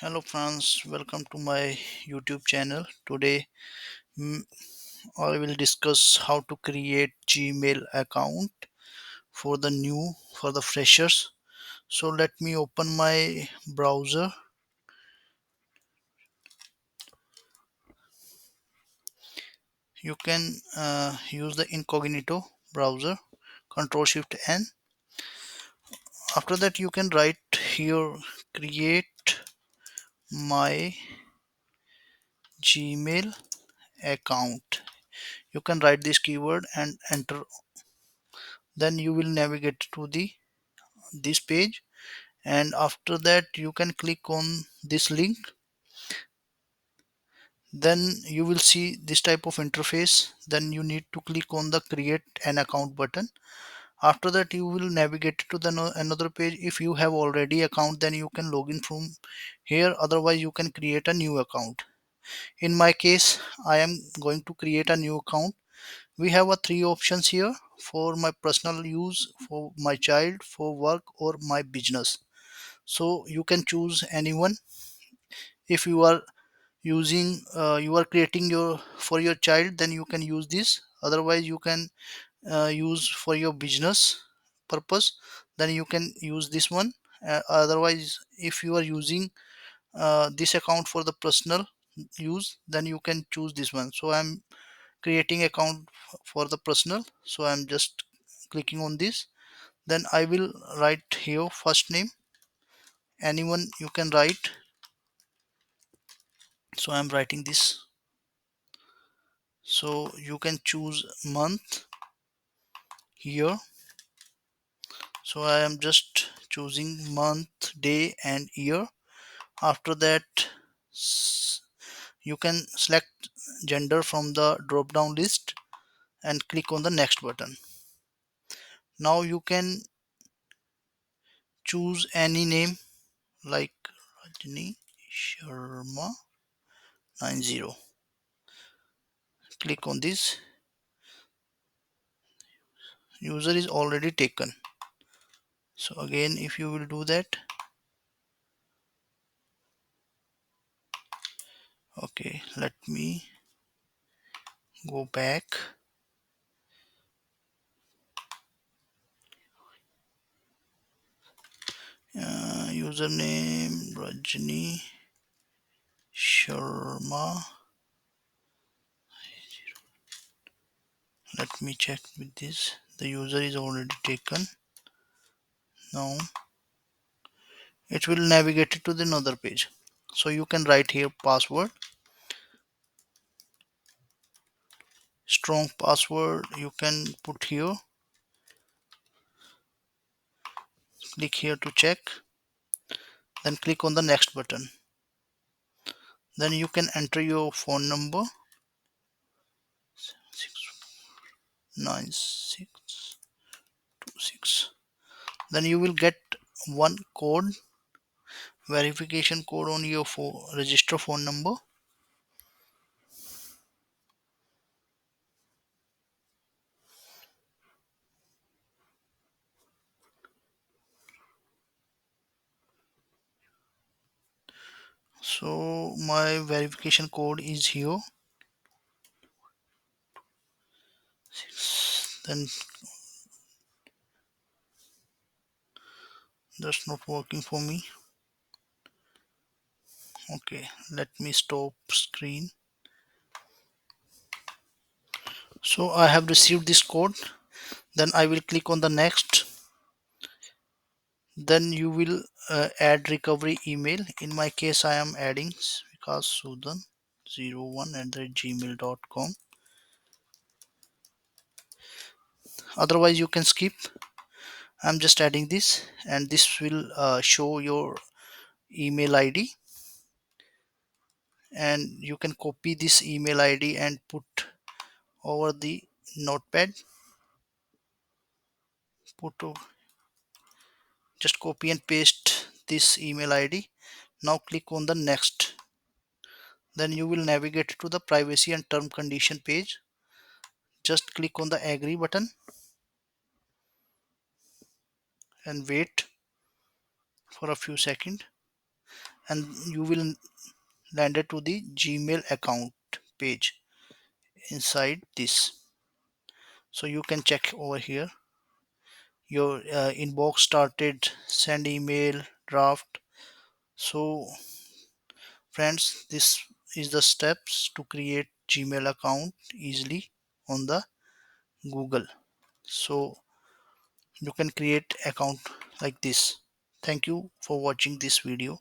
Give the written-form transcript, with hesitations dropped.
Hello friends, welcome to my YouTube channel. Today mm, I will discuss how to create Gmail account for the freshers. So let me open my browser. You can use the incognito browser, Control Shift N. After that you can write here create my Gmail account. You can write this keyword and enter. Then you will navigate to the this page, and after that you can click on this link. Then you will see this type of interface. Then you need to click on the create an account button. After that you will navigate to the another page. If you have already account, then you can log in from here. Otherwise you can create a new account. In my case, I am going to create a new account. We have a three options here: for my personal use, for my child, for work, or my business. So you can choose anyone. If you are using you are creating your for your child, then you can use this. Otherwise you can use for your business purpose, then you can use this one. Otherwise, if you are using this account for the personal use, then you can choose this one. So I'm creating account for the personal, so I'm just clicking on this. Then I will write here first name. Anyone you can write. So I'm writing this. So you can choose month here. So I am just choosing month, day and year. After that, you can select gender from the drop down list and click on the next button. Now you can choose any name like Rajni Sharma 90. Click on this. User is already taken. So again, if you will do that, okay, let me go back. Username Rajni Sharma. Let me check with this. The user is already taken. Now it will navigate it to the another page. So you can write here password, strong password. You can put here. Click here to check. Then click on the next button. Then you can enter your phone number 9626. Then you will get one code, verification code on your register phone number. So my verification code is here. Then that's not working for me. Okay, let me stop screen. So I have received this code. Then I will click on the next. Then you will add recovery email. In my case, I am adding vikassudan01@gmail.com. Otherwise you can skip. I'm just adding this, and this will show your email ID, and you can copy this email ID and put over the notepad. Just copy and paste this email ID. Now click on the next. Then you will navigate to the privacy and term condition page. Just click on the agree button and wait for a few seconds. and you will landed to the Gmail account page inside this. So you can check over here your inbox started, send email, draft. So friends, this is the steps to create Gmail account easily on the Google. So you can create account like this. Thank you for watching this video.